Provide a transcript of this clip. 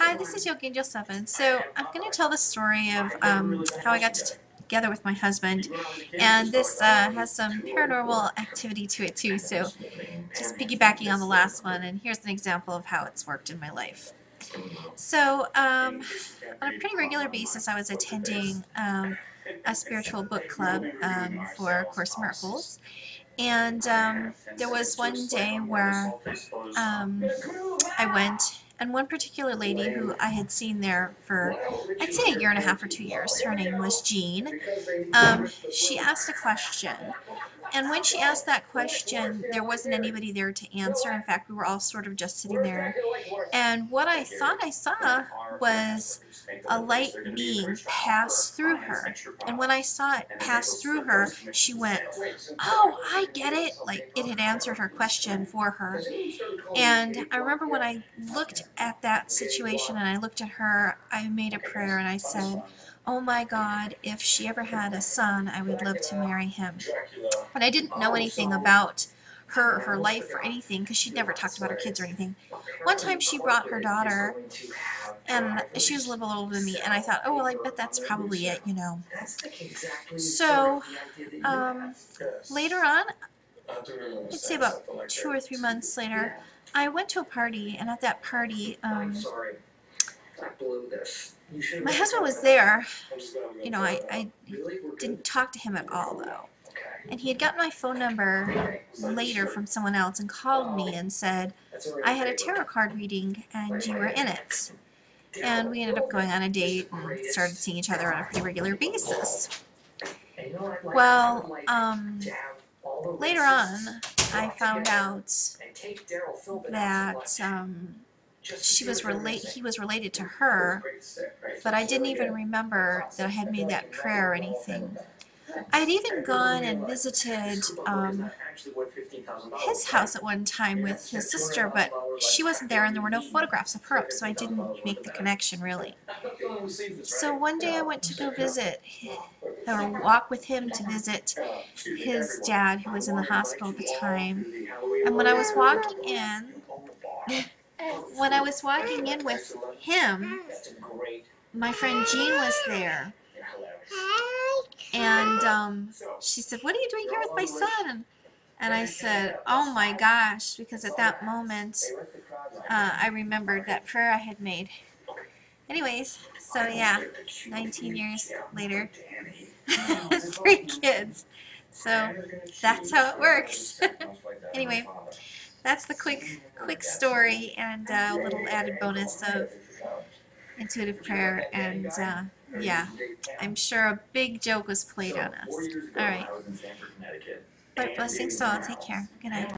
Hi, this is Yogi Angel 7. So I'm going to tell the story of how I got together with my husband, and this has some paranormal activity to it too, so just piggybacking on the last one, and here's an example of how it's worked in my life. So on a pretty regular basis I was attending a spiritual book club for A Course in Miracles, and there was one day where I went, and one particular lady who I had seen there for, I'd say, a year and a half or 2 years, her name was Jean, she asked a question. And when she asked that question, there wasn't anybody there to answer. In fact, we were all sort of just sitting there. And what I thought I saw was a light being pass through her. And when I saw it pass through her, she went, "Oh, I get it." Like it had answered her question for her. And I remember when I looked at that situation and I looked at her, I made a prayer and I said, "Oh my God, if she ever had a son, I would love to marry him." And I didn't know anything about her life or anything because she'd never talked about her kids or anything. One time she brought her daughter, and she was a little older than me, and I thought, oh, well, I bet that's probably it, you know. So later on, I'd say about 2 or 3 months later, I went to a party, and at that party, my husband was there. You know, I didn't talk to him at all, though. And he had gotten my phone number later from someone else and called me and said, I had a tarot card reading and you were in it. And we ended up going on a date and started seeing each other on a pretty regular basis. Well, later on, I found out that he was related to her, but I didn't even remember that I had made that prayer or anything. I had even gone and visited his house at one time with his sister, but she wasn't there and there were no photographs of her up, so I didn't make the connection really. So one day I went to go visit, or walk with him to visit his dad who was in the hospital at the time. And when I was walking in with him, my friend Jean was there. And she said, "What are you doing here with my son?" And I said, "Oh my gosh," because at that moment I remembered that prayer I had made. Anyways, so yeah, 19 years later, 3 kids. So that's how it works. Anyway, that's the quick story and a little added bonus of intuitive prayer, and yeah, I'm sure a big joke was played on us. Alright. But blessings to all. Take care. Good night.